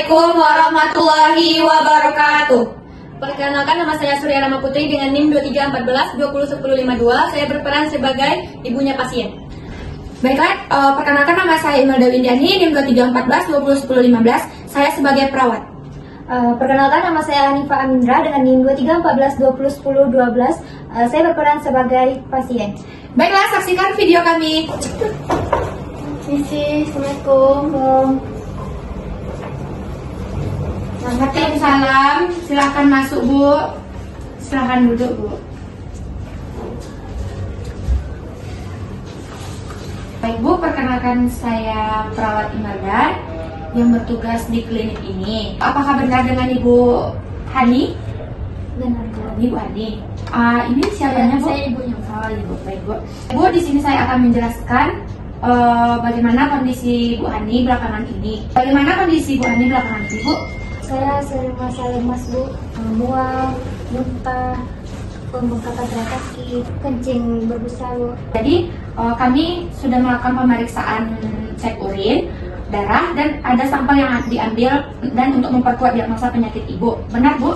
Assalamualaikum warahmatullahi wabarakatuh. Perkenalkan, nama saya Surya Rama Putri dengan NIM 2314 201052. Saya berperan sebagai ibunya pasien. Baiklah, perkenalkan nama saya Imelda Windiani, NIM 2314 201015. Saya sebagai perawat. Perkenalkan, nama saya Hanifa Amindra dengan NIM 2314 201012. Saya berperan sebagai pasien. Baiklah, saksikan video kami. Misi, Assalamualaikum. Salam, silahkan masuk Bu. Silahkan duduk Bu. Baik Bu, perkenalkan saya perawat Imelda yang bertugas di klinik ini. Apakah benar dengan Ibu Hani? Benar, Ibu Hani. Ini siapanya Bu? Saya ibunya. Oh, Ibu. Baik Bu. Bu, di sini saya akan menjelaskan bagaimana kondisi Bu Hani belakangan ini. Bagaimana kondisi Bu Hani belakangan ini Bu? Saya sering merasa lemas, Bu, mual, muntah, pembengkakan gerak kaki, kencing berbusa, Bu. Jadi kami sudah melakukan pemeriksaan cek urin, darah, dan ada sampel yang diambil dan untuk memperkuat diagnosa penyakit Ibu. Benar Bu?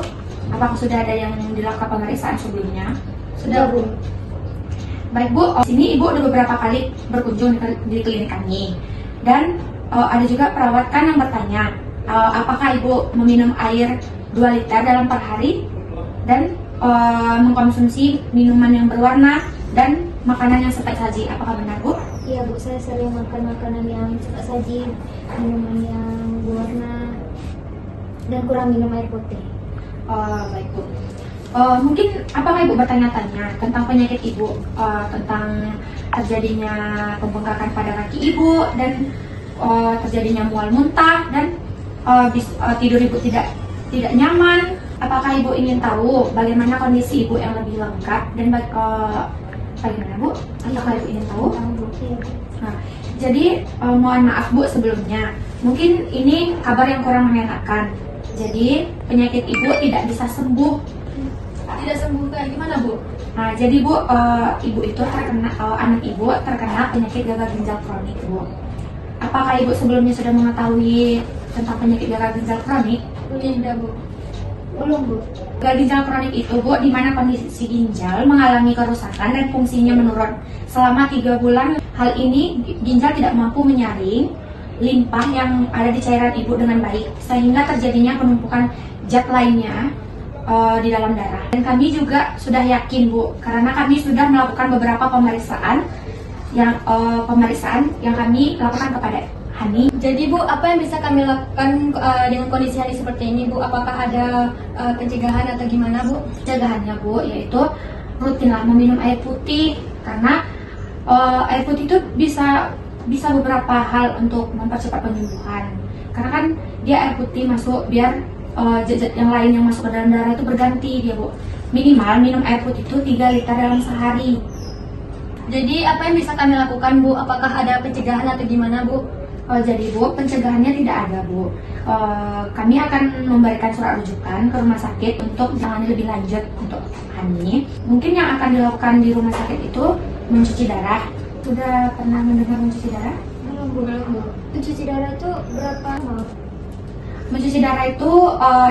Apakah sudah ada yang dilakukan pemeriksaan sebelumnya? Sudah, Bu. Baik Bu, sini Ibu udah beberapa kali berkunjung di klinik kami. Dan ada juga perawat kan yang bertanya, apakah Ibu meminum air 2 liter dalam per hari dan mengkonsumsi minuman yang berwarna dan makanan yang cepat saji. Apakah benar Bu? Iya, Bu, saya sering makan makanan yang cepat saji, minuman yang berwarna, dan kurang minum air putih. Baik Bu. Mungkin apakah Ibu bertanya-tanya tentang penyakit Ibu, tentang terjadinya pembengkakan pada kaki Ibu dan terjadinya mual muntah dan tidur Ibu tidak nyaman. Apakah Ibu ingin tahu bagaimana kondisi Ibu yang lebih lengkap dan bagaimana Bu? Apakah Ibu ingin tahu? Nah, jadi mohon maaf Bu sebelumnya. Mungkin ini kabar yang kurang mengenakan. Jadi penyakit Ibu tidak bisa sembuh. Tidak sembuh kayak gimana Bu? Nah, jadi Bu, Ibu itu terkena, anak Ibu terkena penyakit gagal ginjal kronik Bu. Apakah Ibu sebelumnya sudah mengetahui tentang penyakit gagal ginjal kronik? Tidak Bu. Belum, Bu. Gagal ginjal kronik itu Bu, di mana kondisi ginjal mengalami kerusakan dan fungsinya menurun selama 3 bulan. Hal ini ginjal tidak mampu menyaring limpah yang ada di cairan Ibu dengan baik, sehingga terjadinya penumpukan zat lainnya di dalam darah. Dan kami juga sudah yakin Bu, karena kami sudah melakukan beberapa pemeriksaan yang kami lakukan kepada Hani. Jadi Bu, apa yang bisa kami lakukan dengan kondisi Hani seperti ini Bu? Apakah ada pencegahan atau gimana Bu? Pencegahannya Bu, yaitu rutinlah meminum air putih, karena air putih itu bisa beberapa hal untuk mempercepat penyembuhan. Karena kan dia air putih masuk biar zat-zat yang lain yang masuk ke dalam darah itu berganti dia Bu. Minimal minum air putih itu 3 liter dalam sehari. Jadi apa yang bisa kami lakukan Bu? Apakah ada pencegahan atau gimana Bu? Jadi Bu, pencegahannya tidak ada Bu. Kami akan memberikan surat rujukan ke rumah sakit untuk menangani lebih lanjut untuk Hani. Mungkin yang akan dilakukan di rumah sakit itu mencuci darah. Sudah pernah mendengar mencuci darah? Belum, Bu. Mencuci darah itu berapa lama? Mencuci darah itu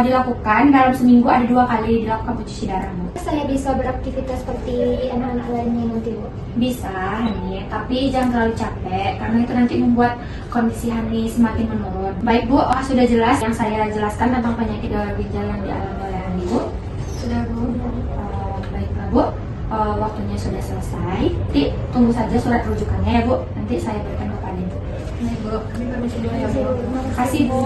dilakukan dalam seminggu ada 2 kali dilakukan pencuci darah Bu. Saya bisa beraktivitas seperti anak-anak lainnya nanti, Bu? Bisa Hani, tapi jangan terlalu capek karena itu nanti membuat kondisi Hani semakin menurun. Baik Bu, sudah jelas yang saya jelaskan tentang penyakit gagal ginjal yang dialami oleh Hani Bu? Sudah Bu. Baiklah Bu, waktunya sudah selesai. Nanti tunggu saja surat rujukannya ya Bu. Nanti saya berikan kepada Ibu. Baik Bu, kami permisi dulu ya Bu. Terima kasih Bu.